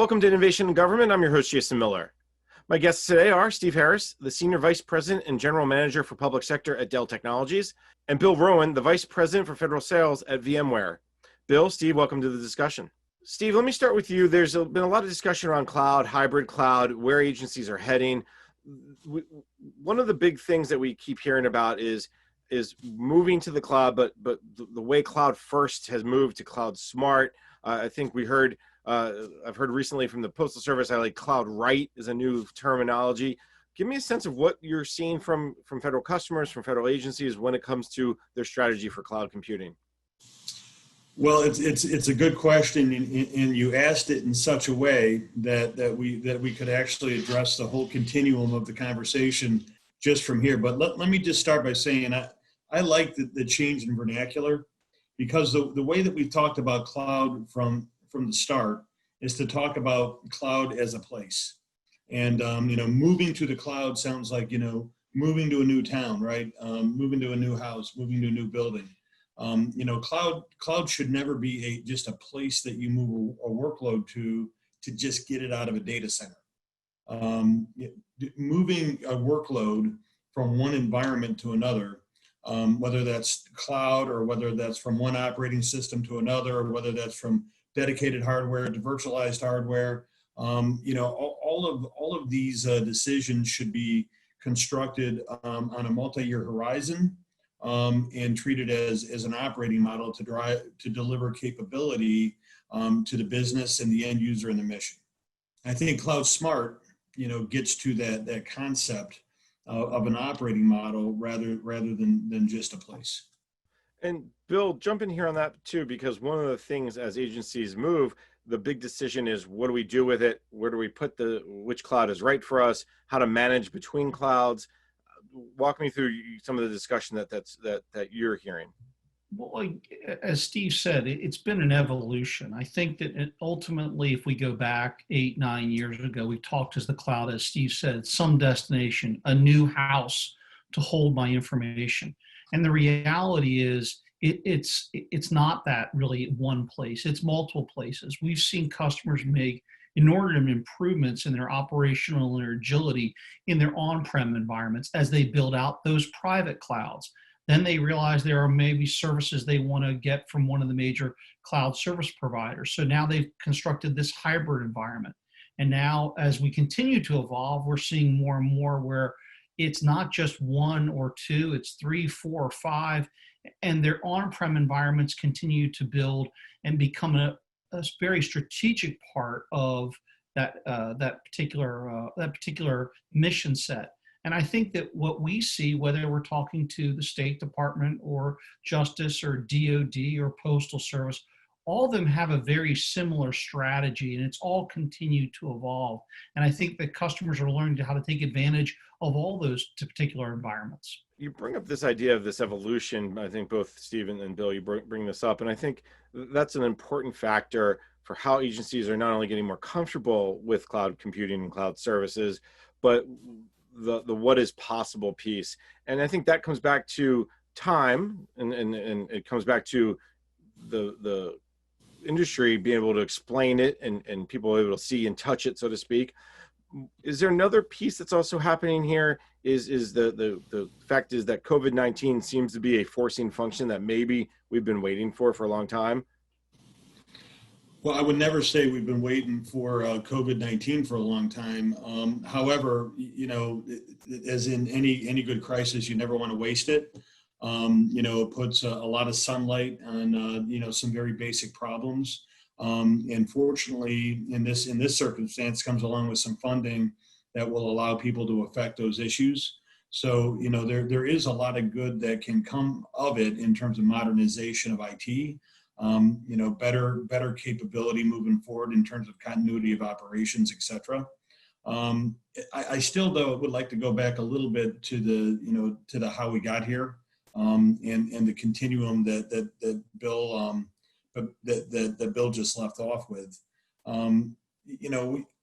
Welcome to Innovation in Government. I'm your host, Jason Miller. My guests today are Steve Harris, the Senior Vice President and General Manager for Public Sector at Dell Technologies, and Bill Rowan, the Vice President for Federal Sales at VMware. Bill, Steve, welcome to the discussion. Steve, let me start with you. There's been a lot of discussion around cloud, hybrid cloud, where agencies are heading. One of the big things that we keep hearing about is moving to the cloud, but the way cloud first has moved to cloud smart. I think I've heard recently from the Postal Service, cloud right is a new terminology. Give me a sense of what you're seeing from federal customers, from federal agencies when it comes to their strategy for cloud computing. Well, it's a good question, and you asked it in such a way that we could actually address the whole continuum of the conversation just from here. But let me just start by saying I like the change in vernacular, because the way that we've talked about cloud from the start is to talk about cloud as a place. And moving to the cloud sounds like moving to a new town, right? Moving to a new house, moving to a new building. Cloud should never be just a place that you move a workload to just get it out of a data center. Moving a workload from one environment to another, whether that's cloud or whether that's from one operating system to another, or whether that's from dedicated hardware to virtualized hardware, all of these decisions should be constructed on a multi-year horizon. And treated as an operating model to deliver capability to the business and the end user and the mission. I think Cloud Smart, gets to that concept of an operating model rather than just a place. And Bill, jump in here on that too, because one of the things as agencies move, the big decision is what do we do with it? Where do we put which cloud is right for us? How to manage between clouds? Walk me through some of the discussion that you're hearing. Well, as Steve said, it's been an evolution. I think that ultimately, if we go back 8-9 years ago, we talked as the cloud, as Steve said, some destination, a new house to hold my information. And the reality is it's not that really one place, it's multiple places. We've seen customers make inordinate improvements in their operational and their agility in their on-prem environments as they build out those private clouds. Then they realize there are maybe services they want to get from one of the major cloud service providers. So now they've constructed this hybrid environment. And now as we continue to evolve, we're seeing more and more where it's not just one or two, it's 3, 4, or 5, and their on-prem environments continue to build and become a very strategic part of that particular mission set. And I think that what we see, whether we're talking to the State Department or Justice or DOD or Postal Service, all of them have a very similar strategy, and it's all continued to evolve. And I think that customers are learning how to take advantage of all those particular environments. You bring up this idea of this evolution. I think both Steve and Bill, you bring this up, and I think that's an important factor for how agencies are not only getting more comfortable with cloud computing and cloud services, but the what is possible piece. And I think that comes back to time, and it comes back to the industry being able to explain it and people able to see and touch it, so to speak. Is there another piece that's also happening here? Is the fact is that COVID-19 seems to be a forcing function that maybe we've been waiting for a long time? Well, I would never say we've been waiting for COVID-19 for a long time. However, as in any good crisis, you never want to waste it. It puts a lot of sunlight on some very basic problems. And fortunately, in this circumstance, comes along with some funding that will allow people to affect those issues. So there is a lot of good that can come of it in terms of modernization of IT. Better capability moving forward in terms of continuity of operations, et cetera. I still, though, would like to go back a little bit to the how we got here, and the continuum that Bill that Bill just left off with.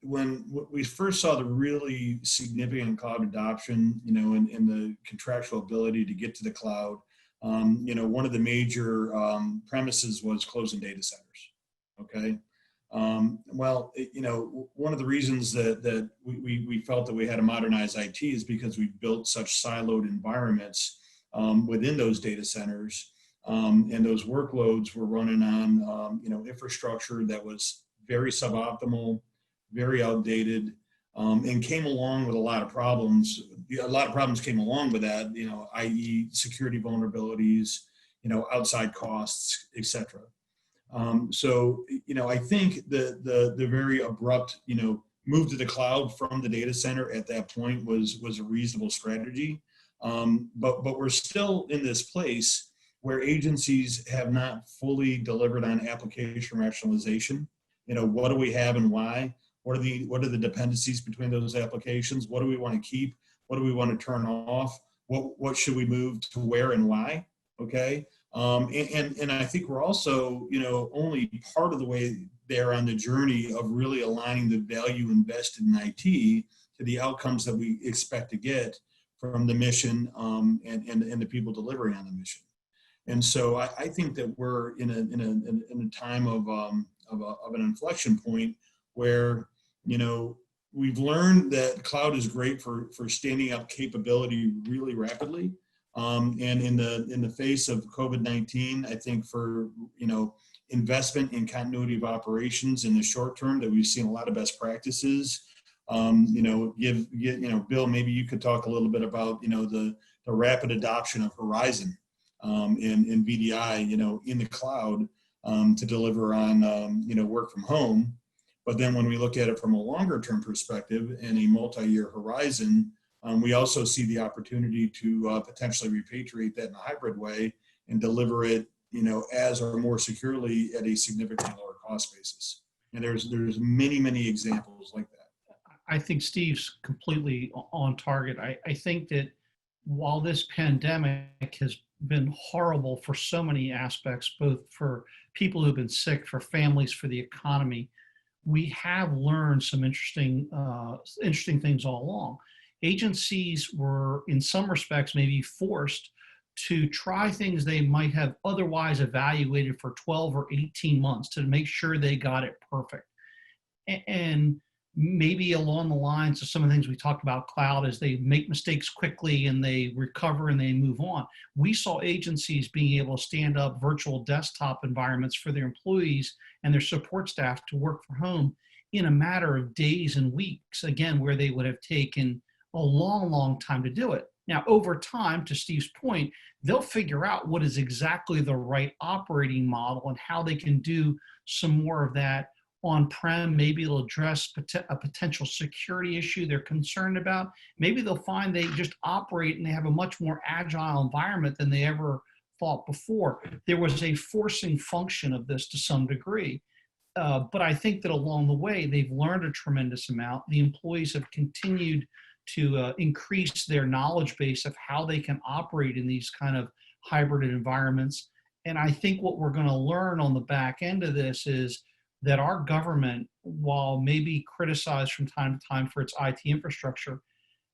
When we first saw the really significant cloud adoption, and the contractual ability to get to the cloud, one of the major premises was closing data centers. Okay. One of the reasons that we felt that we had to modernize IT is because we built such siloed environments within those data centers, and those workloads were running on infrastructure that was very suboptimal, very outdated, and came along with a lot of problems. A lot of problems came along with that, i.e., security vulnerabilities, outside costs, etc. I think the very abrupt, move to the cloud from the data center at that point was a reasonable strategy. But we're still in this place where agencies have not fully delivered on application rationalization. What do we have and why? What are the dependencies between those applications? What do we want to keep? What do we want to turn off? What should we move to where and why? Okay. And I think we're also, only part of the way there on the journey of really aligning the value invested in IT to the outcomes that we expect to get from the mission, and the people delivering on the mission. And so I think that we're in a time of an inflection point where, we've learned that cloud is great for standing up capability really rapidly. And in the face of COVID-19, I think for, investment in continuity of operations in the short term, that we've seen a lot of best practices. Bill, maybe you could talk a little bit about, the rapid adoption of Horizon and VDI, in the cloud to deliver on, work from home. But then when we look at it from a longer term perspective and a multi-year horizon, we also see the opportunity to potentially repatriate that in a hybrid way and deliver it, as or more securely at a significantly lower cost basis. And there's many, many examples like that. I think Steve's completely on target. I think that while this pandemic has been horrible for so many aspects, both for people who've been sick, for families, for the economy, we have learned some interesting things all along. Agencies were, in some respects, maybe forced to try things they might have otherwise evaluated for 12 or 18 months to make sure they got it perfect. And maybe along the lines of some of the things we talked about cloud, as they make mistakes quickly and they recover and they move on. We saw agencies being able to stand up virtual desktop environments for their employees and their support staff to work from home in a matter of days and weeks, again, where they would have taken a long, long time to do it. Now, over time, to Steve's point, they'll figure out what is exactly the right operating model and how they can do some more of that on-prem. Maybe it'll address a potential security issue they're concerned about. Maybe they'll find they just operate and they have a much more agile environment than they ever thought before. There was a forcing function of this to some degree. But I think that along the way, they've learned a tremendous amount. The employees have continued to increase their knowledge base of how they can operate in these kind of hybrid environments. And I think what we're going to learn on the back end of this is that our government, while maybe criticized from time to time for its IT infrastructure,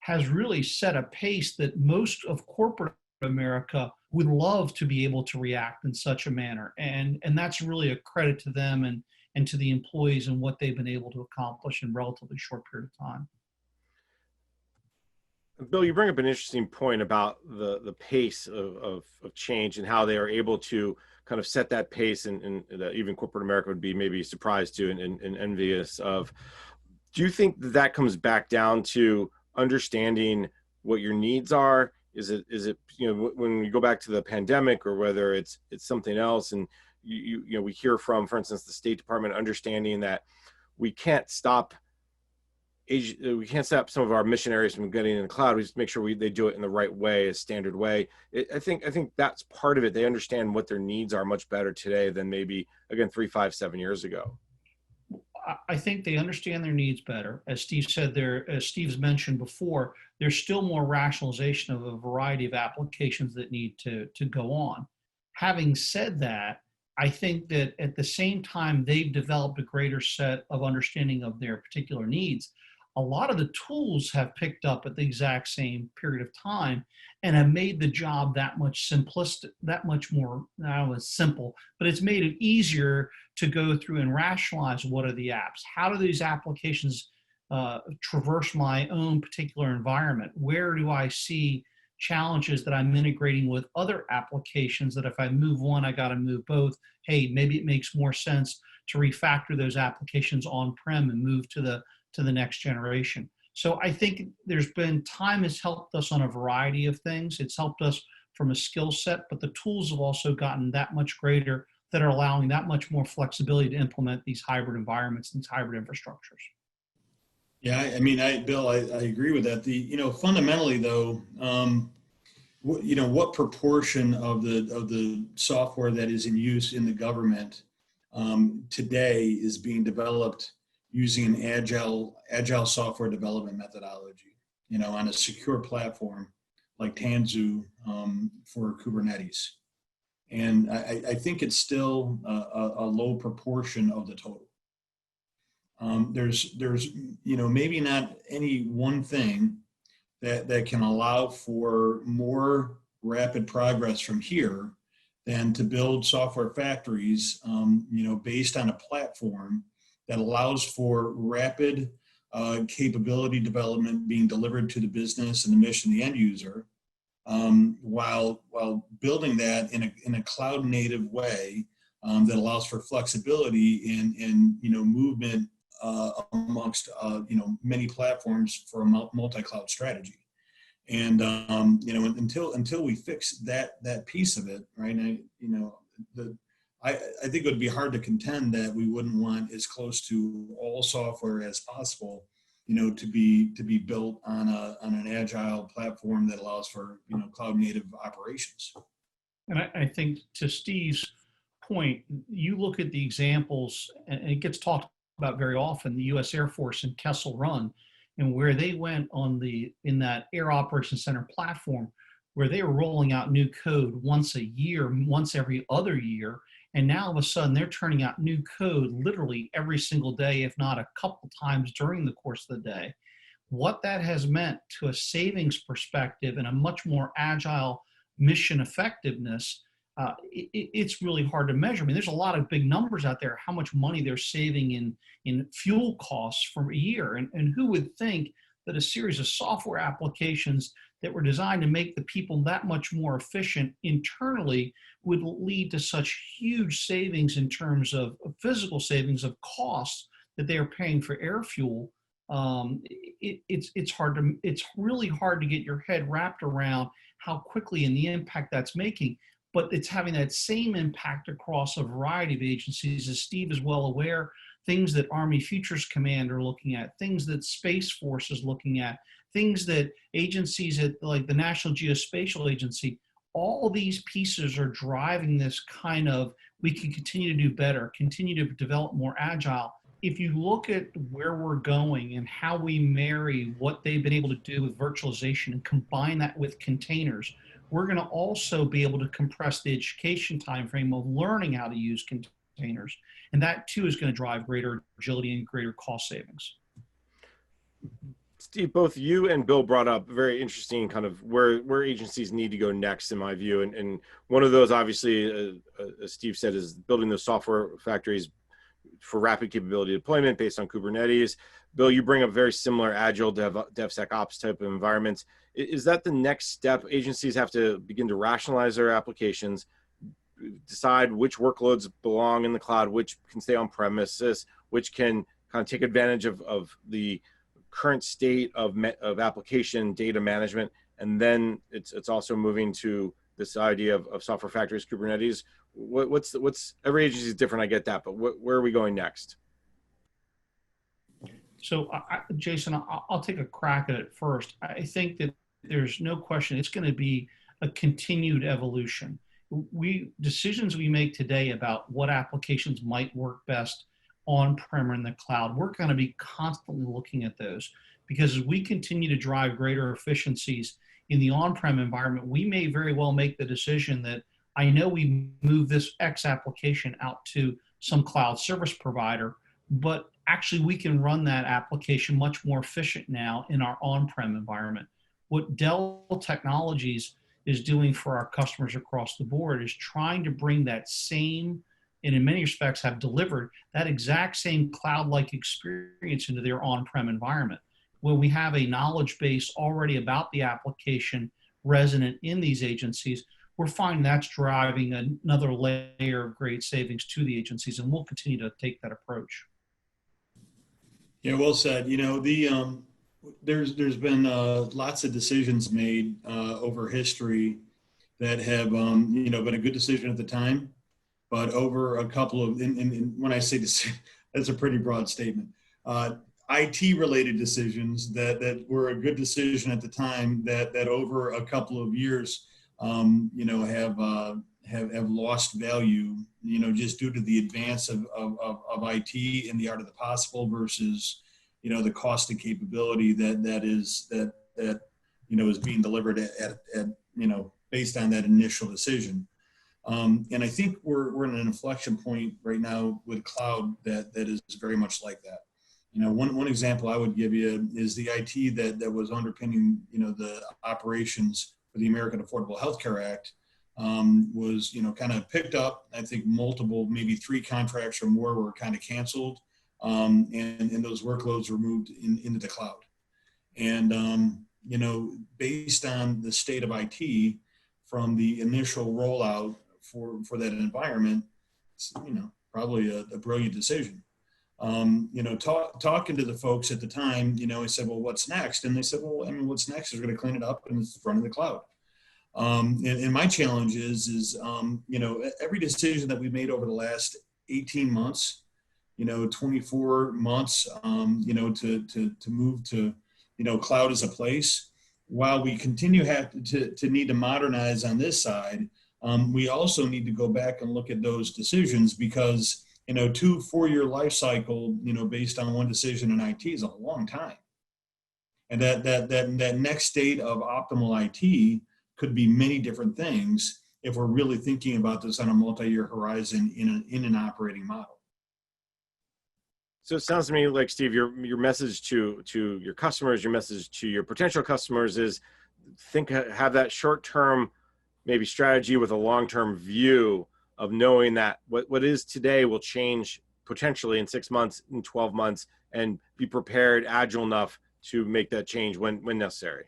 has really set a pace that most of corporate America would love to be able to react in such a manner. And that's really a credit to them and to the employees and what they've been able to accomplish in a relatively short period of time. Bill, you bring up an interesting point about the pace of change and how they are able to kind of set that pace, and that even corporate America would be maybe surprised to and envious of. Do you think that comes back down to understanding what your needs are? Is it when we go back to the pandemic, or whether it's something else, and we hear from, for instance, the State Department understanding that we can't stop some of our missionaries from getting in the cloud. We just make sure they do it in the right way, a standard way. I think that's part of it. They understand what their needs are much better today than maybe, again, 3, 5, 7 years ago. I think they understand their needs better. As Steve said, as Steve's mentioned before, there's still more rationalization of a variety of applications that need to go on. Having said that, I think that at the same time they've developed a greater set of understanding of their particular needs, a lot of the tools have picked up at the exact same period of time and have made the job that much simplistic, that much more, I don't know, it's simple, but it's made it easier to go through and rationalize what are the apps. How do these applications traverse my own particular environment? Where do I see challenges that I'm integrating with other applications that if I move one, I got to move both? Hey, maybe it makes more sense to refactor those applications on-prem and move to the next generation. So I think there's been, time has helped us on a variety of things. It's helped us from a skill set, but the tools have also gotten that much greater that are allowing that much more flexibility to implement these hybrid environments and these hybrid infrastructures. Yeah, I mean, Bill, I agree with that. Fundamentally though, what proportion of the software that is in use in the government today is being developed using an agile software development methodology, on a secure platform like Tanzu for Kubernetes. And I think it's still a low proportion of the total. There's maybe not any one thing that can allow for more rapid progress from here than to build software factories, based on a platform that allows for rapid capability development being delivered to the business and the mission, the end user, while building that in a cloud native way that allows for flexibility in movement amongst many platforms for a multi-cloud strategy. And until we fix that piece of it, right? I think it would be hard to contend that we wouldn't want as close to all software as possible, to be built on an agile platform that allows for cloud native operations. And I think to Steve's point, you look at the examples, and it gets talked about very often, the U.S. Air Force and Kessel Run, and where they went in that Air Operations Center platform, where they were rolling out new code once a year, once every other year. And now all of a sudden they're turning out new code literally every single day, if not a couple times during the course of the day. What that has meant to a savings perspective and a much more agile mission effectiveness, it's really hard to measure. I mean, there's a lot of big numbers out there, how much money they're saving in fuel costs for a year. And who would think that a series of software applications that were designed to make the people that much more efficient internally would lead to such huge savings in terms of physical savings of costs that they are paying for air fuel. It's really hard to get your head wrapped around how quickly and the impact that's making. But it's having that same impact across a variety of agencies, as Steve is well aware, things that Army Futures Command are looking at, things that Space Force is looking at, things that agencies like the National Geospatial Agency, all these pieces are driving this kind of, we can continue to do better, continue to develop more agile. If you look at where we're going and how we marry what they've been able to do with virtualization and combine that with containers, we're going to also be able to compress the education timeframe of learning how to use containers. And that too is going to drive greater agility and greater cost savings. Steve, both you and Bill brought up very interesting kind of where agencies need to go next, in my view. And one of those, obviously, as Steve said, is building those software factories for rapid capability deployment based on Kubernetes. Bill, you bring up very similar agile DevSecOps type of environments. Is that the next step? Agencies have to begin to rationalize their applications, decide which workloads belong in the cloud, which can stay on premises, which can kind of take advantage of the current state of application data management. And then it's also moving to this idea of software factories, Kubernetes. What's every agency is different, I get that, but where are we going next? So Jason, I'll take a crack at it first. I think that there's no question it's going to be a continued evolution. Decisions we make today about what applications might work best on-prem or in the cloud, we're going to be constantly looking at those, because as we continue to drive greater efficiencies in the on-prem environment, we may very well make the decision that I know we move this X application out to some cloud service provider, but actually we can run that application much more efficient now in our on-prem environment. What Dell Technologies is doing for our customers across the board is trying to bring that same, and in many respects have delivered that exact same cloud-like experience into their on-prem environment, where we have a knowledge base already about the application resident in these agencies. We're finding that's driving another layer of great savings to the agencies, and we'll continue to take that approach. Yeah, well said. There's been lots of decisions made over history that have been a good decision at the time, but over a couple of and when I say this, that's a pretty broad statement. IT related decisions that were a good decision at the time that over a couple of years have lost value, just due to the advance of IT and the art of the possible versus, the cost and capability that is being delivered at based on that initial decision. And I think we're in an inflection point right now with cloud that is very much like that. One example I would give you is the IT that was underpinning, the operations for the American Affordable Health Care Act was, kind of picked up. I think multiple, maybe 3 contracts or more were kind of canceled, and those workloads were moved into the cloud. And, based on the state of IT from the initial rollout for that environment, it's, probably a brilliant decision. Talking to the folks at the time, I said, well, what's next? And they said, well, what's next is we're going to clean it up and it's running the cloud. And my challenge is every decision that we made over the last 18 months, 24 months, to move to, cloud as a place, while we continue to need to modernize on this side, we also need to go back and look at those decisions because 2-4 year life cycle, based on one decision in IT is a long time. And that next state of optimal IT could be many different things if we're really thinking about this on a multi-year horizon in an operating model. So it sounds to me like, Steve, your message to your customers, your message to your potential customers is have that short-term maybe strategy with a long-term view of knowing that what is today will change potentially in 6 months, in 12 months, and be prepared, agile enough to make that change when necessary.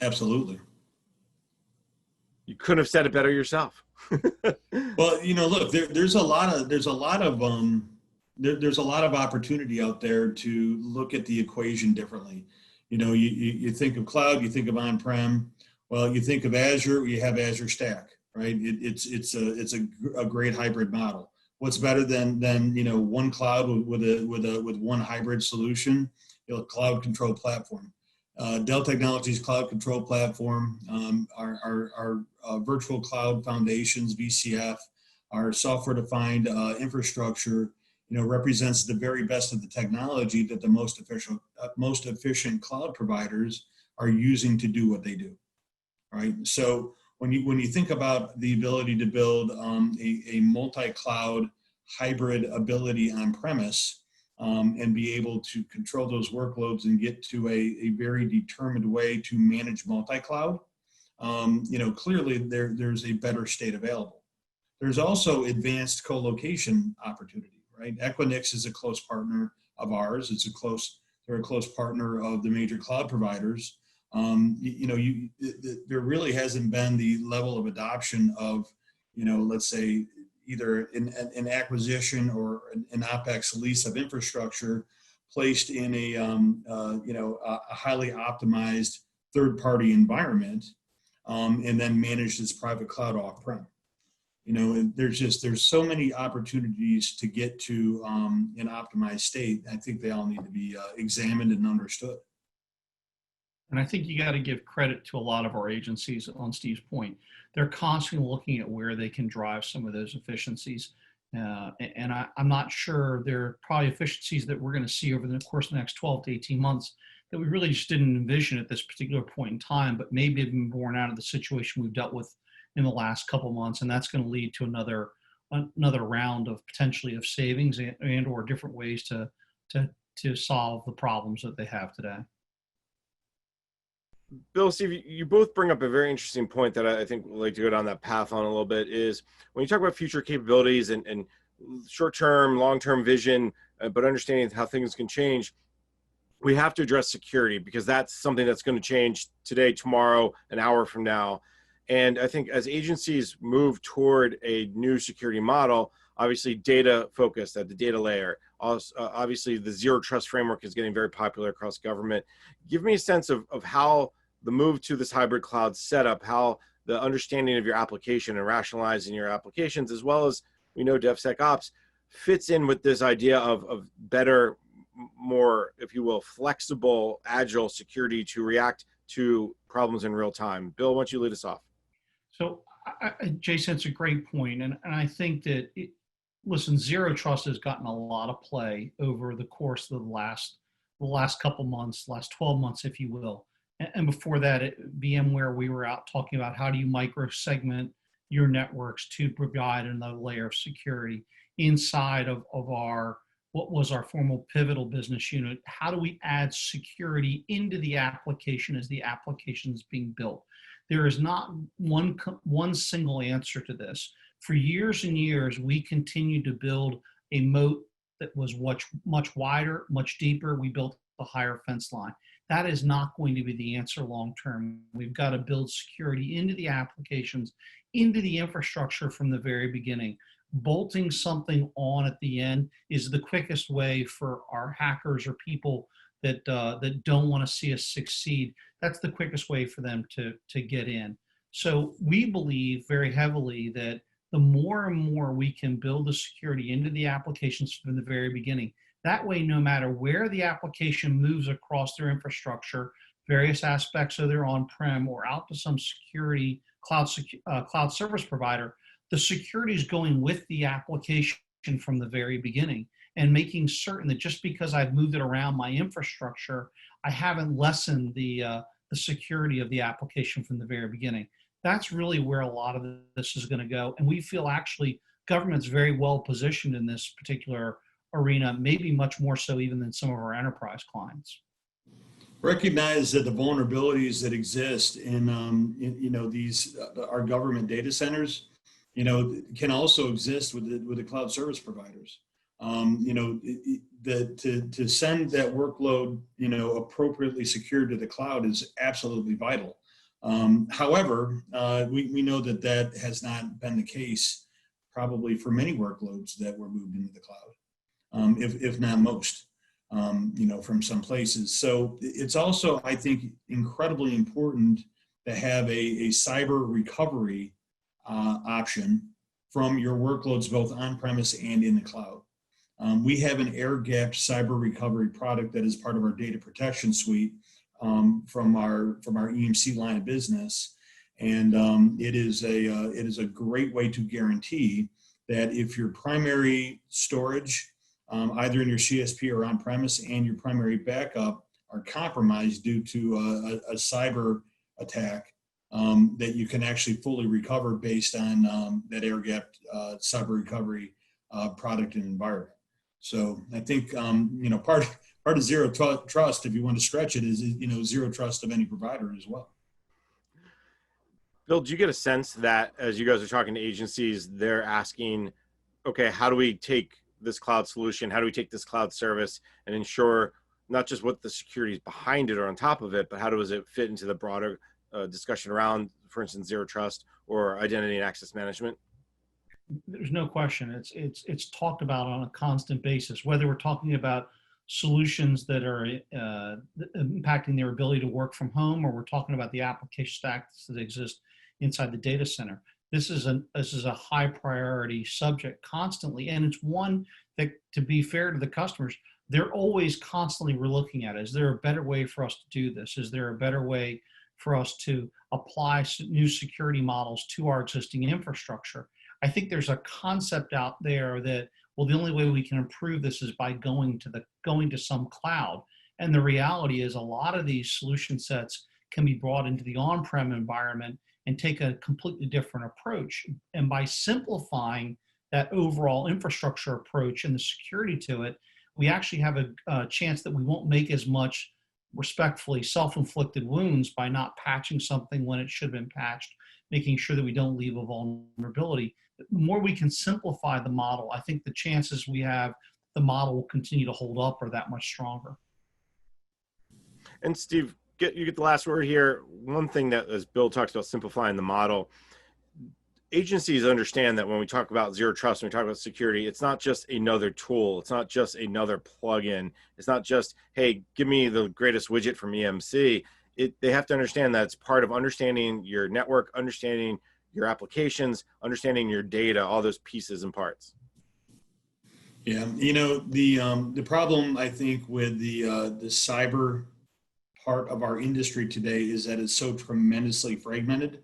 Absolutely. You couldn't have said it better yourself. Well, look, there's a lot of opportunity out there to look at the equation differently. You think of cloud, you think of on-prem. Well, you think of Azure, you have Azure Stack, right? It's a great hybrid model. What's better than one cloud with one hybrid solution? Cloud Control Platform. Dell Technologies Cloud Control Platform, our virtual cloud foundations, VCF, our software-defined infrastructure, represents the very best of the technology that the most efficient cloud providers are using to do what they do, right? So when you think about the ability to build a multi-cloud hybrid ability on premise, and be able to control those workloads and get to a very determined way to manage multi-cloud, clearly there's a better state available. There's also advanced co-location opportunity, right? Equinix is a close partner of ours. They're a close partner of the major cloud providers. There really hasn't been the level of adoption of, let's say, either an acquisition or an OpEx lease of infrastructure placed in a highly optimized third-party environment, and then managed as private cloud off-prem. There's so many opportunities to get to an optimized state. I think they all need to be examined and understood. And I think you got to give credit to a lot of our agencies on Steve's point. They're constantly looking at where they can drive some of those efficiencies. And I'm not sure there are probably efficiencies that we're going to see over the course of the next 12 to 18 months that we really just didn't envision at this particular point in time, but maybe have been born out of the situation we've dealt with in the last couple of months. And that's going to lead to another round of potentially of savings and or different ways to to solve the problems that they have today. Bill, Steve, you both bring up a very interesting point that I think we'd like to go down that path on a little bit. Is when you talk about future capabilities and short-term, long-term vision, but understanding how things can change, we have to address security, because that's something that's going to change today, tomorrow, an hour from now. And I think as agencies move toward a new security model, obviously data focused at the data layer, also, obviously the zero trust framework is getting very popular across government. Give me a sense of how the move to this hybrid cloud setup, how the understanding of your application and rationalizing your applications, as well as we know DevSecOps, fits in with this idea of better, more, if you will, flexible, agile security to react to problems in real time. Bill, why don't you lead us off? So, Jason, it's a great point, and I think that listen, zero trust has gotten a lot of play over the course of the last couple months, last 12 months, if you will. And before that, at VMware, we were out talking about how do you micro segment your networks to provide another layer of security inside of our what was our formal Pivotal business unit. How do we add security into the application as the application is being built? There is not one single answer to this. For years and years, we continued to build a moat that was much wider, much deeper. We built a higher fence line. That is not going to be the answer long term. We've got to build security into the applications, into the infrastructure from the very beginning. Bolting something on at the end is the quickest way for our hackers or people that don't want to see us succeed. That's the quickest way for them to get in. So we believe very heavily that the more and more we can build the security into the applications from the very beginning, that way, no matter where the application moves across their infrastructure, various aspects of their on-prem or out to some security cloud service provider, the security is going with the application from the very beginning, and making certain that just because I've moved it around my infrastructure, I haven't lessened the security of the application from the very beginning. That's really where a lot of this is going to go. And we feel actually government's very well positioned in this particular arena, maybe much more so even than some of our enterprise clients. Recognize that the vulnerabilities that exist in these our government data centers, can also exist with the cloud service providers. To send that workload, appropriately secured to the cloud is absolutely vital. However, we know that has not been the case probably for many workloads that were moved into the cloud, if not most, from some places. So it's also, I think, incredibly important to have a cyber recovery option from your workloads, both on-premise and in the cloud. We have an air-gapped cyber recovery product that is part of our data protection suite from our EMC line of business, and it is a great way to guarantee that if your primary storage, either in your CSP or on-premise, and your primary backup are compromised due to a cyber attack, that you can actually fully recover based on that air-gapped cyber recovery product and environment. So I think part of zero trust, if you want to stretch it, is zero trust of any provider as well. Bill, do you get a sense that as you guys are talking to agencies, they're asking, okay, how do we take this cloud solution, how do we take this cloud service and ensure not just what the security is behind it or on top of it, but how does it fit into the broader discussion around, for instance, zero trust or identity and access management? There's no question. It's talked about on a constant basis, whether we're talking about solutions that are impacting their ability to work from home, or we're talking about the application stacks that exist inside the data center. This is a high priority subject constantly, and it's one that, to be fair to the customers, they're always constantly relooking at. Is there a better way for us to do this? Is there a better way for us to apply new security models to our existing infrastructure? I think there's a concept out there that, well, the only way we can improve this is by going to some cloud. And the reality is a lot of these solution sets can be brought into the on-prem environment and take a completely different approach. And by simplifying that overall infrastructure approach and the security to it, we actually have a chance that we won't make as much respectfully self-inflicted wounds by not patching something when it should have been patched, making sure that we don't leave a vulnerability. The more we can simplify the model, I think the chances we have the model will continue to hold up are that much stronger. And Steve, you get the last word here. One thing that, as Bill talks about simplifying the model, agencies understand that when we talk about zero trust, when we talk about security, it's not just another tool. It's not just another plugin. It's not just, hey, give me the greatest widget from EMC. They have to understand that it's part of understanding your network, understanding your applications, understanding your data, all those pieces and parts. Yeah, the problem I think with the cyber part of our industry today is that it's so tremendously fragmented.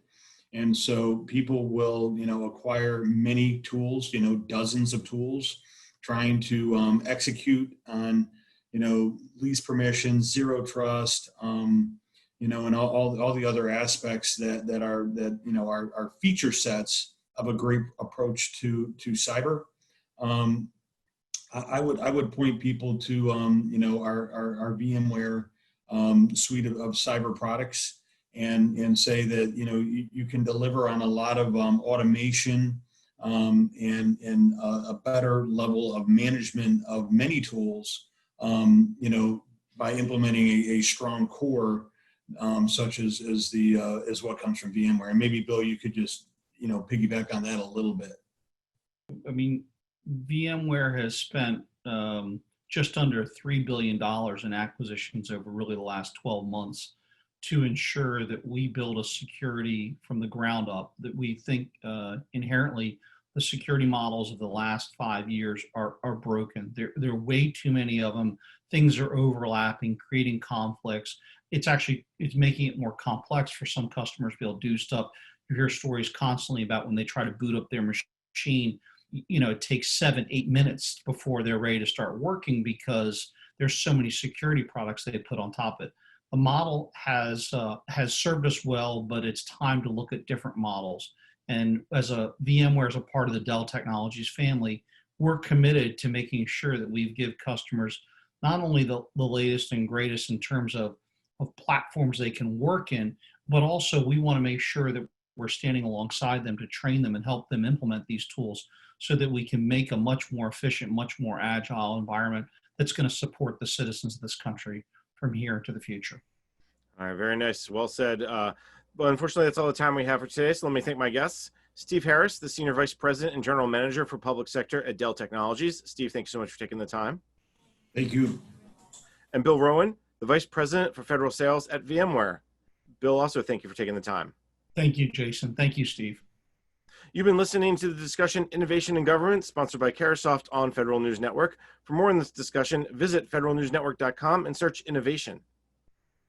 And so people will, acquire many tools, dozens of tools, trying to execute on, least permissions, zero trust, and all the other aspects that are feature sets of a great approach to cyber. I would point people to our VMware suite of cyber products, and say that you can deliver on a lot of automation and a better level of management of many tools, by implementing a strong core, such as what comes from VMware. And maybe Bill, you could just piggyback on that a little bit. I mean, VMware has spent just under $3 billion in acquisitions over really the last 12 months to ensure that we build a security from the ground up, that we think inherently the security models of the last 5 years are broken. There are way too many of them. Things are overlapping, creating conflicts. It's making it more complex for some customers to be able to do stuff. You hear stories constantly about when they try to boot up their machine, it takes 7-8 minutes before they're ready to start working because there's so many security products they put on top of it. The model has served us well, but it's time to look at different models. And as a VMware, as a part of the Dell Technologies family, we're committed to making sure that we give customers not only the latest and greatest in terms of platforms they can work in, but also we want to make sure that we're standing alongside them to train them and help them implement these tools so that we can make a much more efficient, much more agile environment that's going to support the citizens of this country from here to the future. All right, very nice. Well said. But unfortunately, that's all the time we have for today. So let me thank my guests. Steve Harris, the Senior Vice President and General Manager for Public Sector at Dell Technologies. Steve, thanks so much for taking the time. Thank you. And Bill Rowan, the Vice President for Federal Sales at VMware. Bill, also thank you for taking the time. Thank you, Jason. Thank you, Steve. You've been listening to the discussion Innovation in Government, sponsored by Carahsoft on Federal News Network. For more on this discussion, visit federalnewsnetwork.com and search innovation.